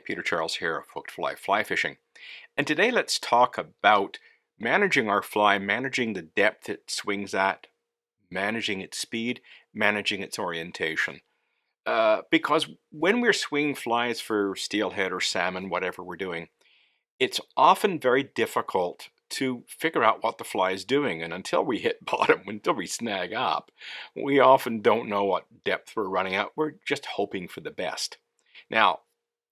Peter Charles here of Hooked Fly Fly Fishing. And today let's talk about managing our fly, managing the depth it swings at, managing its speed, managing its orientation. Because when we're swinging flies for steelhead or salmon, whatever we're doing, it's often very difficult to figure out what the fly is doing. And until we hit bottom, until we snag up, we often don't know what depth we're running at. We're just hoping for the best. Now,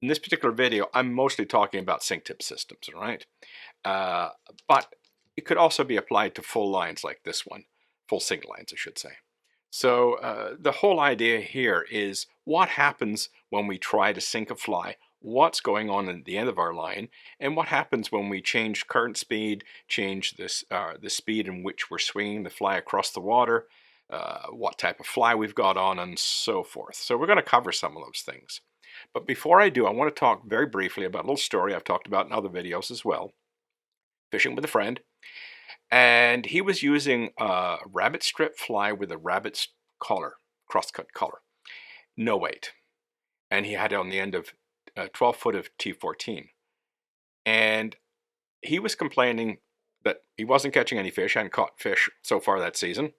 in this particular video, I'm mostly talking about sink tip systems, all right? But it could also be applied to full lines like this one, full sink lines, I should say. So the whole idea here is what happens when we try to sink a fly, what's going on at the end of our line, and what happens when we change current speed, change this, the speed in which we're swinging the fly across the water, what type of fly we've got on, and so forth. So we're going to cover some of those things. But before I do, I want to talk very briefly about a little story I've talked about in other videos as well. Fishing with a friend. And he was using a rabbit strip fly with a rabbit's collar, cross-cut collar. No weight. And he had it on the end of 12 foot of T14. And he was complaining that he wasn't catching any fish, hadn't caught fish so far that season.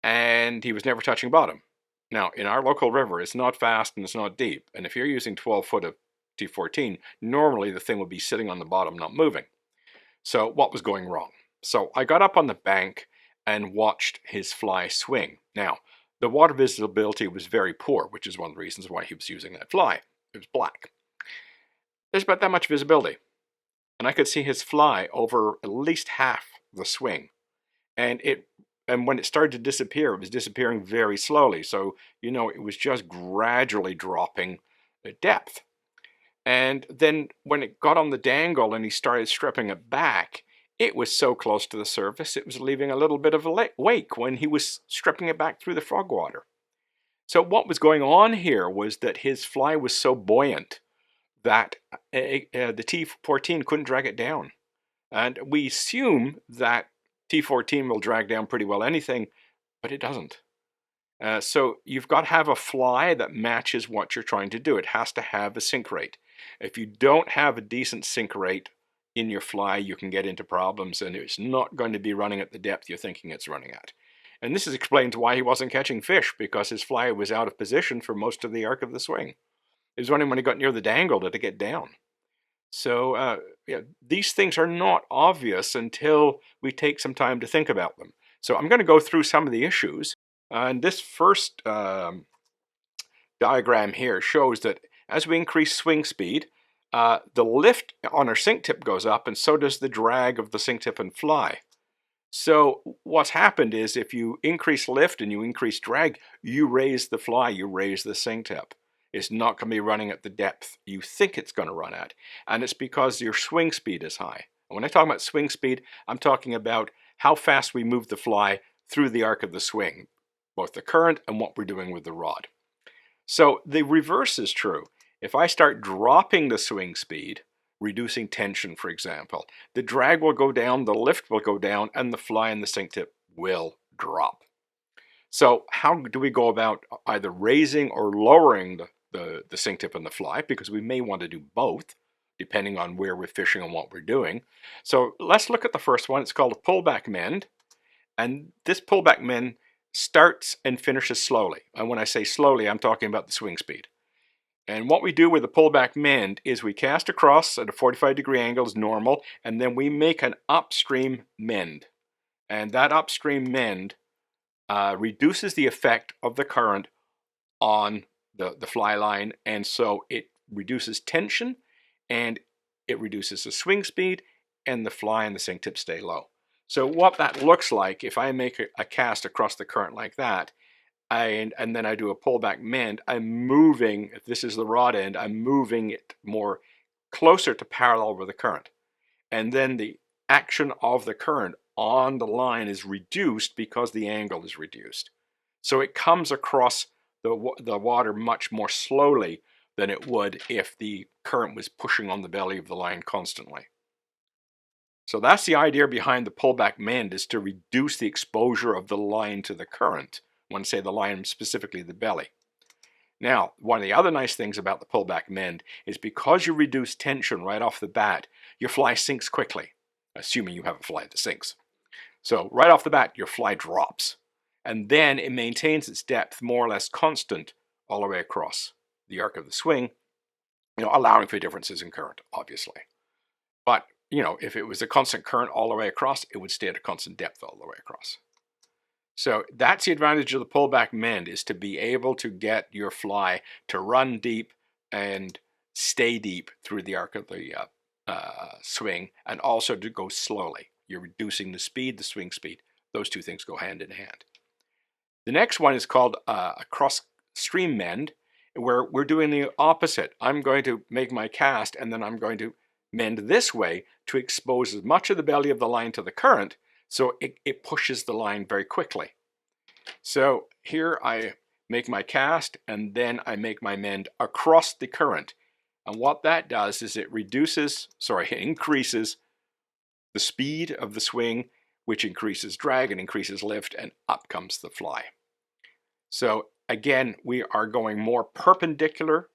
And he was never touching bottom. Now, in our local river, it's not fast and it's not deep. And if you're using 12 foot of T14, normally the thing would be sitting on the bottom, not moving. So what was going wrong? So I got up on the bank and watched his fly swing. Now, the water visibility was very poor, which is one of the reasons why he was using that fly. It was black. There's about that much visibility. And I could see his fly over at least half the swing. And when it started to disappear, it was disappearing very slowly. So, you know, it was just gradually dropping the depth. And then when it got on the dangle and he started stripping it back, it was so close to the surface, it was leaving a little bit of a wake when he was stripping it back through the frog water. So what was going on here was that his fly was so buoyant that the T14 couldn't drag it down. And we assume that T14 will drag down pretty well anything, but it doesn't. So you've got to have a fly that matches what you're trying to do. It has to have a sink rate. If you don't have a decent sink rate in your fly, you can get into problems, and it's not going to be running at the depth you're thinking it's running at. And this explains why he wasn't catching fish, because his fly was out of position for most of the arc of the swing. It was only when he got near the dangle did it get down. So these things are not obvious until we take some time to think about them. So I'm going to go through some of the issues. And this first diagram here shows that as we increase swing speed, the lift on our sink tip goes up, and so does the drag of the sink tip and fly. So what's happened is if you increase lift and you increase drag, you raise the fly, you raise the sink tip. It's not going to be running at the depth you think it's going to run at. And it's because your swing speed is high. And when I talk about swing speed, I'm talking about how fast we move the fly through the arc of the swing, both the current and what we're doing with the rod. So the reverse is true. If I start dropping the swing speed, reducing tension, for example, the drag will go down, the lift will go down, and the fly and the sink tip will drop. So how do we go about either raising or lowering the sink tip and the fly? Because we may want to do both, depending on where we're fishing and what we're doing. So let's look at the first one. It's called a pullback mend. And this pullback mend starts and finishes slowly. And when I say slowly, I'm talking about the swing speed. And what we do with the pullback mend is we cast across at a 45-degree angle as normal, and then we make an upstream mend. And that upstream mend reduces the effect of the current on the fly line, and so it reduces tension, and it reduces the swing speed, and the fly and the sink tip stay low. So what that looks like, if I make a cast across the current like that, and then I do a pullback mend, I'm moving, if this is the rod end, I'm moving it more closer to parallel with the current. And then the action of the current on the line is reduced because the angle is reduced. So it comes across the water much more slowly than it would if the current was pushing on the belly of the line constantly. So that's the idea behind the pullback mend, is to reduce the exposure of the line to the current. When I say the line, specifically the belly. Now, one of the other nice things about the pullback mend is because you reduce tension right off the bat, your fly sinks quickly, assuming you have a fly that sinks. So right off the bat, your fly drops, and then it maintains its depth more or less constant all the way across the arc of the swing, allowing for differences in current, obviously. But, if it was a constant current all the way across, it would stay at a constant depth all the way across. So that's the advantage of the pullback mend, is to be able to get your fly to run deep and stay deep through the arc of the swing, and also to go slowly. You're reducing the speed, the swing speed. Those two things go hand in hand. The next one is called a cross-stream mend, where we're doing the opposite. I'm going to make my cast, and then I'm going to mend this way to expose as much of the belly of the line to the current, so it pushes the line very quickly. So here I make my cast, and then I make my mend across the current. And what that does is it increases the speed of the swing, which increases drag and increases lift, and up comes the fly. So again, we are going more perpendicular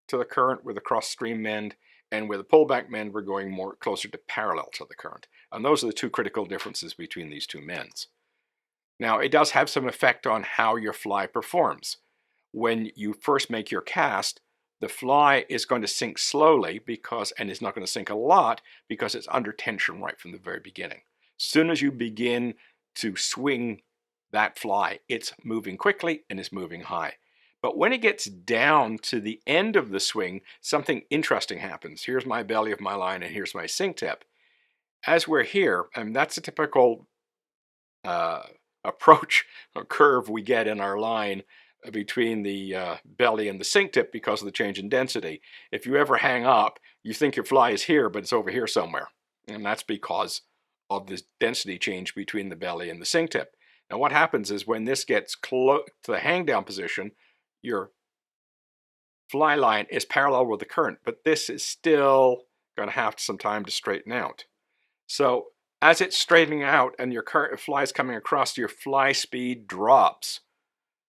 to the current with a cross-stream mend, and with a pullback mend, we're going more closer to parallel to the current. And those are the two critical differences between these two mends. Now, it does have some effect on how your fly performs. When you first make your cast, the fly is going to sink slowly and it's not going to sink a lot because it's under tension right from the very beginning. As soon as you begin to swing that fly, it's moving quickly and it's moving high. But when it gets down to the end of the swing, something interesting happens. Here's my belly of my line, and here's my sink tip. As we're here, and that's a typical approach or curve we get in our line between the belly and the sink tip because of the change in density. If you ever hang up, you think your fly is here, but it's over here somewhere. And that's because of this density change between the belly and the sink tip. Now what happens is when this gets close to the hang down position, your fly line is parallel with the current, but this is still going to have some time to straighten out. So as it's straightening out and your fly is coming across, your fly speed drops.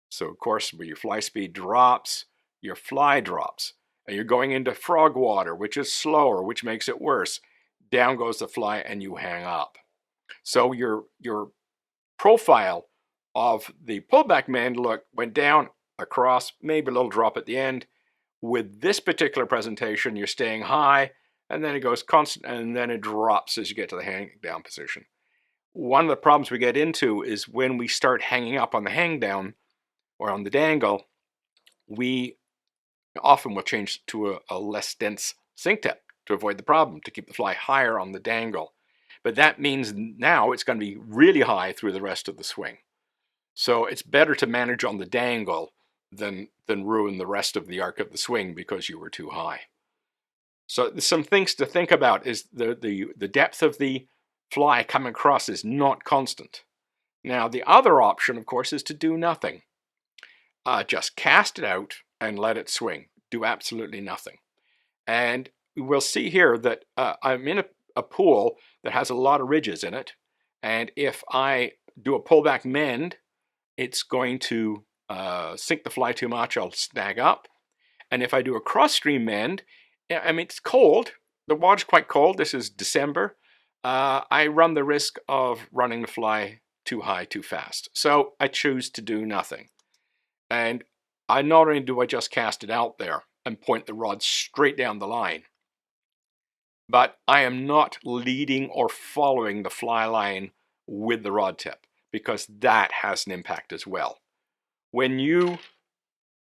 So of course, when your fly speed drops, your fly drops. And you're going into frog water, which is slower, which makes it worse. Down goes the fly and you hang up. So your profile of the pullback mend went down, across, maybe a little drop at the end. With this particular presentation, you're staying high, and then it goes constant, and then it drops as you get to the hang down position. One of the problems we get into is when we start hanging up on the hang down or on the dangle, we often will change to a less dense sink tip to avoid the problem, to keep the fly higher on the dangle. But that means now it's going to be really high through the rest of the swing. So it's better to manage on the dangle than ruin the rest of the arc of the swing because you were too high. So some things to think about is the depth of the fly coming across is not constant. Now the other option, of course, is to do nothing. Just cast it out and let it swing. Do absolutely nothing. And we'll see here that I'm in a pool that has a lot of ridges in it, and if I do a pullback mend, it's going to sink the fly too much, I'll snag up. And if I do a cross-stream mend, it's cold, the water's quite cold, this is December, I run the risk of running the fly too high too fast. So I choose to do nothing. And not only do I just cast it out there and point the rod straight down the line, but I am not leading or following the fly line with the rod tip, because that has an impact as well. When you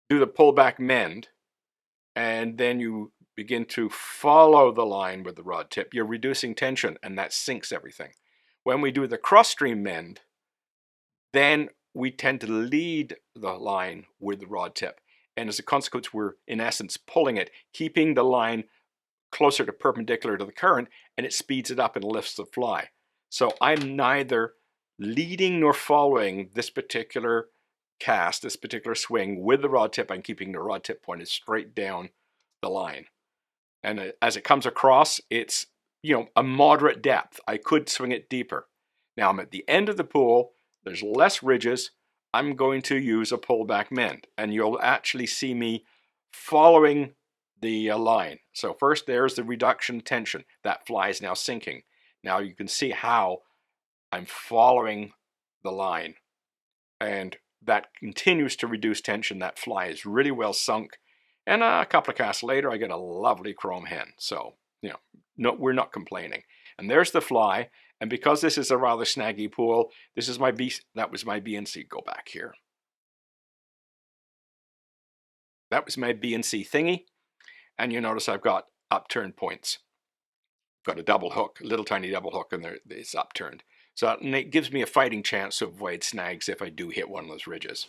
do the pullback mend and then you begin to follow the line with the rod tip, you're reducing tension, and that sinks everything. When we do the cross-stream mend, then we tend to lead the line with the rod tip, and as a consequence, we're in essence pulling it, keeping the line closer to perpendicular to the current, and it speeds it up and lifts the fly. So I'm neither leading nor following this particular cast, this particular swing with the rod tip. I'm keeping the rod tip pointed straight down the line. And as it comes across, it's a moderate depth. I could swing it deeper. Now I'm at the end of the pool, there's less ridges, I'm going to use a pullback mend, and you'll actually see me following the line. So first there's the reduction tension. That fly is now sinking. Now you can see how I'm following the line, and that continues to reduce tension. That fly is really well sunk, and a couple of casts later I get a lovely chrome hen. So no, we're not complaining. And there's the fly, and because this is a rather snaggy pool, this is my that was my BNC. Go back here. That was my BNC thingy, and you notice I've got upturned points. Got a double hook, a little tiny double hook, and it's upturned. So it gives me a fighting chance to avoid snags if I do hit one of those ridges.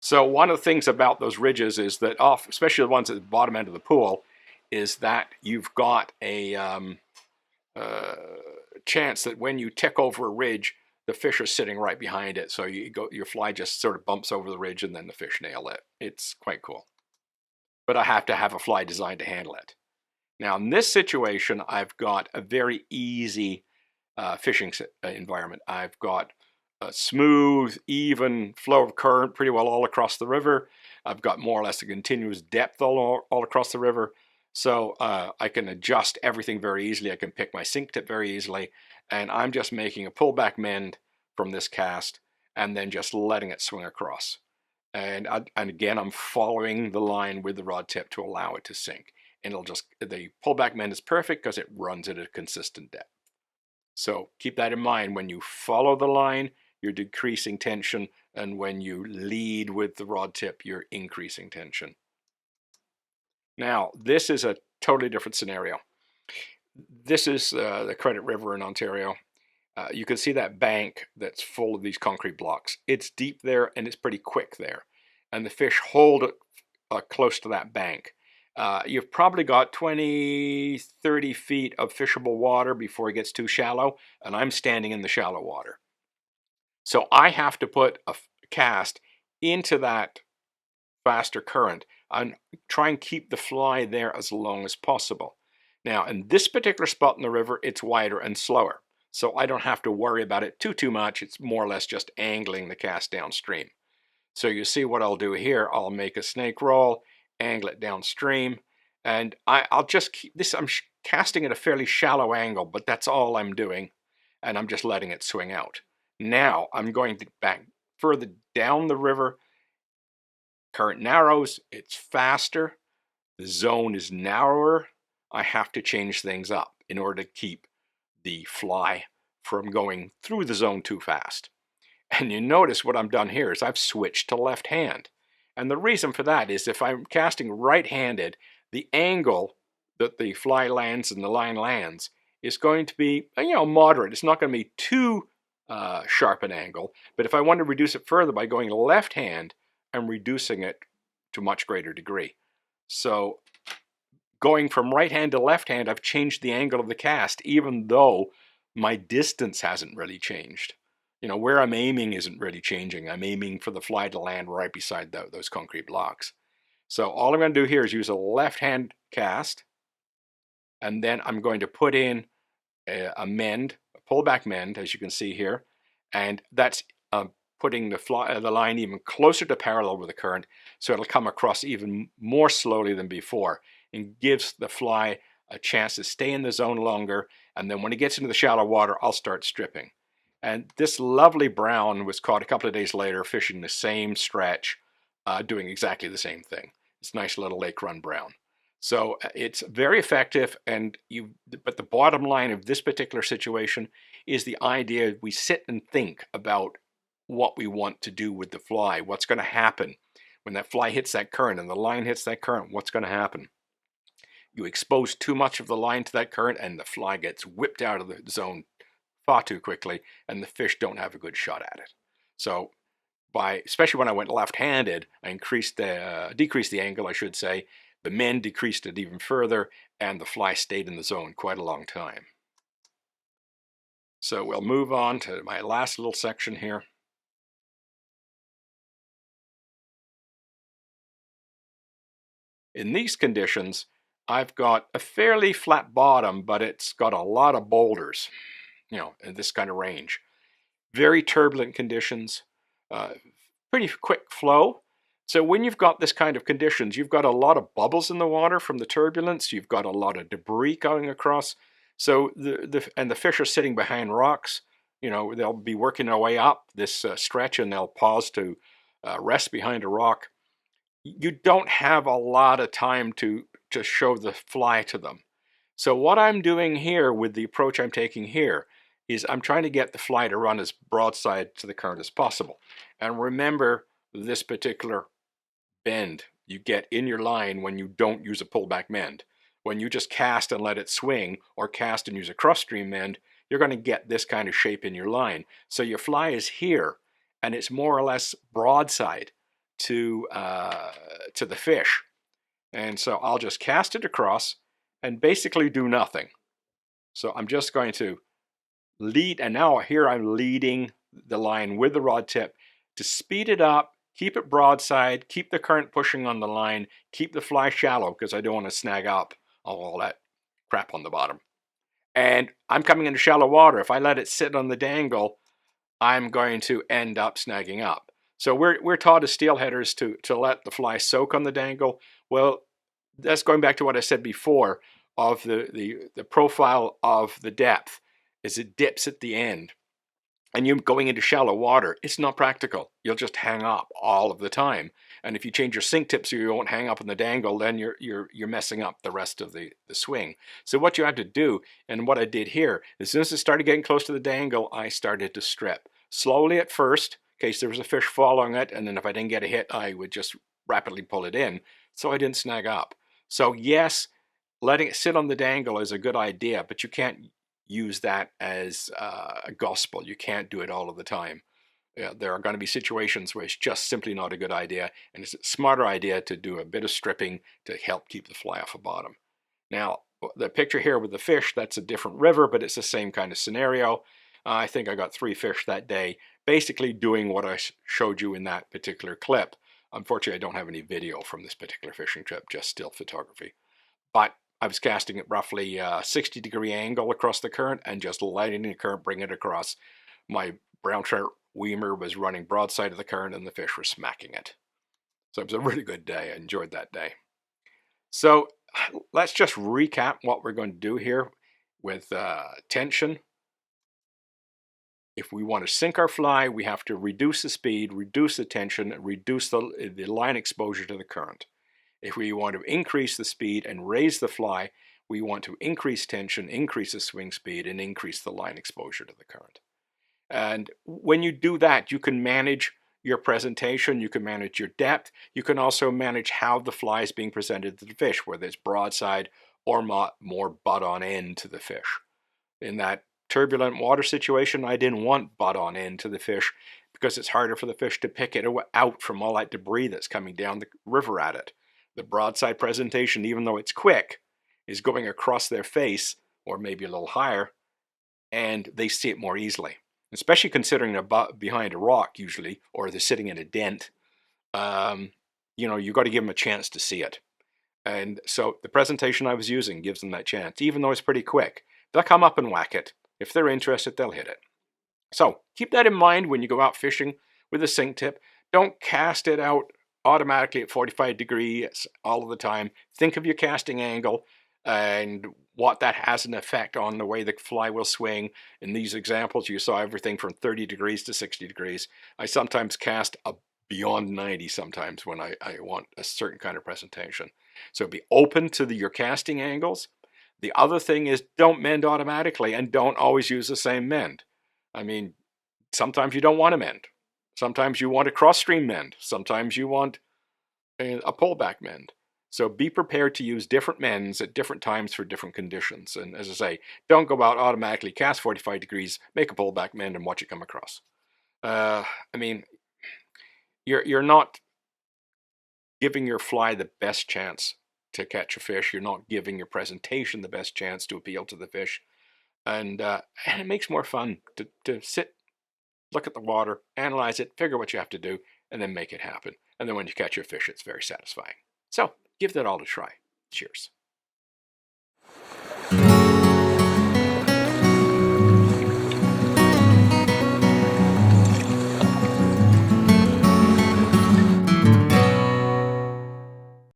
So one of the things about those ridges is that, especially the ones at the bottom end of the pool, is that you've got a chance that when you tick over a ridge, the fish are sitting right behind it. So your fly just sort of bumps over the ridge, and then the fish nail it. It's quite cool. But I have to have a fly designed to handle it. Now in this situation, I've got a very easy fishing environment. I've got a smooth, even flow of current pretty well all across the river. I've got more or less a continuous depth all across the river. So I can adjust everything very easily. I can pick my sink tip very easily. And I'm just making a pullback mend from this cast and then just letting it swing across. And again, I'm following the line with the rod tip to allow it to sink. And the pullback mend is perfect because it runs at a consistent depth. So keep that in mind. When you follow the line, you're decreasing tension. And when you lead with the rod tip, you're increasing tension. Now, this is a totally different scenario. This is the Credit River in Ontario. You can see that bank that's full of these concrete blocks. It's deep there and it's pretty quick there. And the fish hold close to that bank. You've probably got 20, 30 feet of fishable water before it gets too shallow, and I'm standing in the shallow water. So I have to put a cast into that faster current and try and keep the fly there as long as possible. Now, in this particular spot in the river, it's wider and slower, so I don't have to worry about it too much. It's more or less just angling the cast downstream. So you see what I'll do here. I'll make a snake roll, angle it downstream, and I'll just keep this. I'm casting at a fairly shallow angle, but that's all I'm doing, and I'm just letting it swing out. Now I'm going to back further down the river. Current narrows, it's faster, the zone is narrower. I have to change things up in order to keep the fly from going through the zone too fast. And you notice what I've done here is I've switched to left hand. And the reason for that is if I'm casting right-handed, the angle that the fly lands and the line lands is going to be, moderate. It's not going to be too sharp an angle. But if I want to reduce it further by going left hand, I'm reducing it to a much greater degree. So going from right hand to left hand, I've changed the angle of the cast, even though my distance hasn't really changed. Where I'm aiming isn't really changing. I'm aiming for the fly to land right beside those concrete blocks. So all I'm going to do here is use a left hand cast, and then I'm going to put in a mend, a pullback mend, as you can see here, and that's putting the line even closer to parallel with the current, so it'll come across even more slowly than before, and gives the fly a chance to stay in the zone longer. And then when it gets into the shallow water, I'll start stripping. And this lovely brown was caught a couple of days later fishing the same stretch, doing exactly the same thing. It's a nice little lake run brown. So it's very effective, but the bottom line of this particular situation is the idea we sit and think about what we want to do with the fly. What's going to happen when that fly hits that current and the line hits that current? What's going to happen? You expose too much of the line to that current and the fly gets whipped out of the zone far too quickly, and the fish don't have a good shot at it. So especially when I went left-handed, I decreased the angle, I should say. The mend decreased it even further, and the fly stayed in the zone quite a long time. So we'll move on to my last little section here. In these conditions, I've got a fairly flat bottom, but it's got a lot of boulders, in this kind of range. Very turbulent conditions. Pretty quick flow. So when you've got this kind of conditions, you've got a lot of bubbles in the water from the turbulence. You've got a lot of debris going across. So the fish are sitting behind rocks. You know, they'll be working their way up this stretch, and they'll pause to rest behind a rock. You don't have a lot of time to show the fly to them. So what I'm doing here with the approach I'm taking here is I'm trying to get the fly to run as broadside to the current as possible. And remember this particular bend you get in your line when you don't use a pullback mend. When you just cast and let it swing, or cast and use a cross stream mend, you're going to get this kind of shape in your line. So your fly is here, and it's more or less broadside to the fish. And so I'll just cast it across and basically do nothing. So I'm just going to lead, and now here I'm leading the line with the rod tip to speed it up, keep it broadside, keep the current pushing on the line, keep the fly shallow because I don't want to snag up all that crap on the bottom. And I'm coming into shallow water. If I let it sit on the dangle, I'm going to end up snagging up. So we're taught as steelheaders to let the fly soak on the dangle. Well, that's going back to what I said before of the profile of the depth is it dips at the end. And you're going into shallow water, it's not practical. You'll just hang up all of the time. And if you change your sink tip so you won't hang up on the dangle, then you're messing up the rest of the swing. So what you have to do, and what I did here, as soon as it started getting close to the dangle, I started to strip. Slowly at first, in case there was a fish following it, and then if I didn't get a hit, I would just rapidly pull it in, so I didn't snag up. So yes, letting it sit on the dangle is a good idea, but you can't use that as a gospel. You can't do it all of the time. There are going to be situations where it's just simply not a good idea, and it's a smarter idea to do a bit of stripping to help keep the fly off the bottom. Now, the picture here with the fish, that's a different river, but it's the same kind of scenario. I think I got 3 fish that day, basically doing what I showed you in that particular clip. Unfortunately, I don't have any video from this particular fishing trip, just still photography. But I was casting at roughly 60-degree angle across the current and just letting the current bring it across. My brown trout Weimer was running broadside of the current and the fish were smacking it. So it was a really good day. I enjoyed that day. So let's just recap what we're going to do here with tension. If we want to sink our fly, we have to reduce the speed, reduce the tension, reduce the line exposure to the current. If we want to increase the speed and raise the fly, we want to increase tension, increase the swing speed, and increase the line exposure to the current. And when you do that, you can manage your presentation, you can manage your depth, you can also manage how the fly is being presented to the fish, whether it's broadside or more butt on end to the fish. In that turbulent water situation, I didn't want butt on end to the fish because it's harder for the fish to pick it out from all that debris that's coming down the river at it. The broadside presentation, even though it's quick, is going across their face, or maybe a little higher, and they see it more easily. Especially considering they're behind a rock usually, or they're sitting in a dent. You know, you've got to give them a chance to see it. And so the presentation I was using gives them that chance, even though it's pretty quick. They'll come up and whack it. If they're interested, they'll hit it. So keep that in mind when you go out fishing with a sink tip. Don't cast it out automatically at 45 degrees all of the time. Think of your casting angle and what that has an effect on the way the fly will swing. In these examples, you saw everything from 30 degrees to 60 degrees. I sometimes cast beyond 90 sometimes when I want a certain kind of presentation. So be open to your casting angles. The other thing is don't mend automatically and don't always use the same mend. I mean, sometimes you don't want to mend. Sometimes you want a cross-stream mend. Sometimes you want a pullback mend. So be prepared to use different mends at different times for different conditions. And as I say, don't go out automatically, cast 45 degrees, make a pullback mend and watch it come across. I mean, you're not giving your fly the best chance to catch a fish. You're not giving your presentation the best chance to appeal to the fish. And it makes more fun to sit, look at the water, analyze it, figure what you have to do, and then make it happen. And then when you catch your fish, it's very satisfying. So give that all a try. Cheers.